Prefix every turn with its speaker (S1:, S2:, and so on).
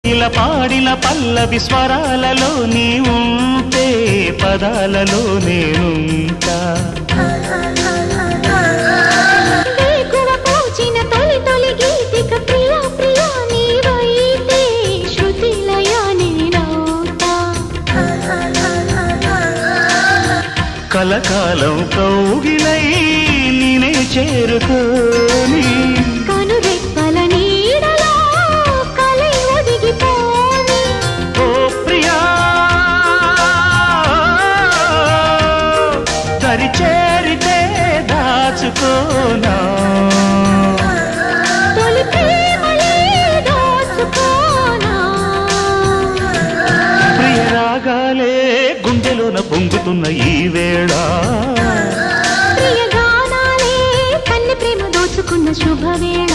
S1: ఇలా పాడిన పల్లవి స్వరాలలో నీ ఉంటే పదాలలో నేనుంటా
S2: వేకువ పూచిన తొలి తొలి గీతిక ప్రియా ప్రియా నీవైతే శృతిలయ నేనవుతా
S1: కలకాలం కౌగిలై నేనే చేరుకోని
S2: కనురెప్పల నీడలో కలై ఒదిగిపోని
S1: ఓ ప్రియా దరి చేరితే దాచుకోనా
S2: తొలి ప్రేమలే దోచుకోనా
S1: ప్రియ రాగాలే గుండెలోన పొంగుతున్న ఈ వేళ
S2: ప్రియ గానాలే కన్నె ప్రేమ దోచుకున్న శుభవేళ